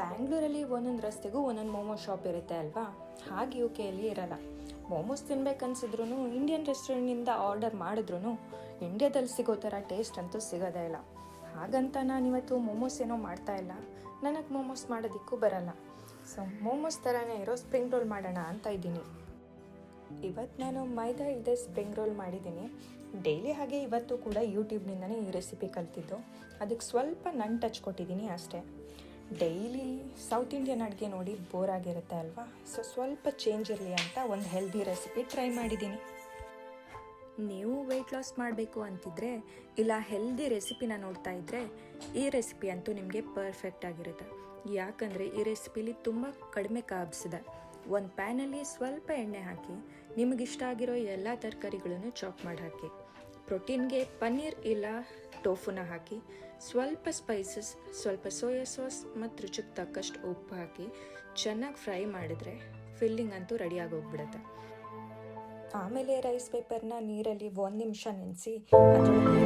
ಬ್ಯಾಂಗ್ಳೂರಲ್ಲಿ ಒಂದೊಂದು ರಸ್ತೆಗೂ ಒಂದೊಂದು ಮೋಮೋ ಶಾಪ್ ಇರುತ್ತೆ ಅಲ್ವಾ, ಹಾಗೆ ಯು ಕೆಯಲ್ಲಿ ಇರಲ್ಲ. ಮೋಮೋಸ್ ತಿನ್ಬೇಕನ್ಸಿದ್ರು ಇಂಡಿಯನ್ ರೆಸ್ಟೋರೆಂಟಿಂದ ಆರ್ಡರ್ ಮಾಡಿದ್ರು ಇಂಡಿಯಾದಲ್ಲಿ ಸಿಗೋ ಥರ ಟೇಸ್ಟ್ ಅಂತೂ ಸಿಗೋದೇ ಇಲ್ಲ. ಹಾಗಂತ ನಾನಿವತ್ತು ಮೋಮೋಸ್ ಏನೋ ಮಾಡ್ತಾ ಇಲ್ಲ, ನನಗೆ ಮೋಮೋಸ್ ಮಾಡೋದಕ್ಕೂ ಬರಲ್ಲ. ಸೊ ಮೋಮೋಸ್ ಥರನೇ ಇರೋ ಸ್ಪ್ರಿಂಗ್ ರೋಲ್ ಮಾಡೋಣ ಅಂತ ಇದ್ದೀನಿ. ಇವತ್ತು ನಾನು ಮೈದಾ ಇಲ್ಲದೆ ಸ್ಪ್ರಿಂಗ್ ರೋಲ್ ಮಾಡಿದ್ದೀನಿ. ಡೈಲಿ ಹಾಗೆ ಇವತ್ತು ಕೂಡ ಯೂಟ್ಯೂಬ್ನಿಂದನೇ ಈ ರೆಸಿಪಿ ಕಲ್ತಿದ್ದು. ಅದಕ್ಕೆ ಸ್ವಲ್ಪ ನನ್ನ ಟಚ್ ಕೊಟ್ಟಿದ್ದೀನಿ ಅಷ್ಟೇ. ಡೈಲಿ ಸೌತ್ ಇಂಡಿಯನ್ ಅಡುಗೆ ನೋಡಿ ಬೋರ್ ಆಗಿರುತ್ತೆ ಅಲ್ವಾ, ಸೊ ಸ್ವಲ್ಪ ಚೇಂಜ್ ಇರಲಿ ಅಂತ ಒಂದು ಹೆಲ್ದಿ ರೆಸಿಪಿ ಟ್ರೈ ಮಾಡಿದ್ದೀನಿ. ನೀವು ವೆಯ್ಟ್ ಲಾಸ್ ಮಾಡಬೇಕು ಅಂತಿದ್ರೆ ಇಲ್ಲ ಹೆಲ್ದಿ ರೆಸಿಪಿನ ನೋಡ್ತಾ ಇದ್ದರೆ ಈ ರೆಸಿಪಿ ಅಂತೂ ನಿಮಗೆ ಪರ್ಫೆಕ್ಟ್ ಆಗಿರುತ್ತೆ. ಯಾಕಂದರೆ ಈ ರೆಸಿಪಿಲಿ ತುಂಬ ಕಡಿಮೆ ಕಾರ್ಬ್ಸ್ ಇದೆ. ಒಂದು ಪ್ಯಾನಲ್ಲಿ ಸ್ವಲ್ಪ ಎಣ್ಣೆ ಹಾಕಿ ನಿಮಗಿಷ್ಟ ಆಗಿರೋ ಎಲ್ಲ ತರಕಾರಿಗಳನ್ನು ಚಾಪ್ ಮಾಡಿ ಹಾಕಿ, ಪ್ರೋಟೀನ್ಗೆ ಪನ್ನೀರ್ ಇಲ್ಲ ಟೋಫುನ ಹಾಕಿ, ಸ್ವಲ್ಪ ಸ್ಪೈಸಸ್, ಸ್ವಲ್ಪ ಸೋಯಾ ಸಾಸ್ ಮತ್ತು ರುಚಿಗೆ ತಕ್ಕಷ್ಟು ಉಪ್ಪು ಹಾಕಿ ಚೆನ್ನಾಗಿ ಫ್ರೈ ಮಾಡಿದರೆ ಫಿಲ್ಲಿಂಗ್ ಅಂತೂ ರೆಡಿಯಾಗಿ ಹೋಗ್ಬಿಡುತ್ತೆ. ಆಮೇಲೆ ರೈಸ್ ಪೇಪರ್ನ ನೀರಲ್ಲಿ 1 ನಿಮಿಷ ನೆನೆಸಿ ಅದರೊಳಗೆ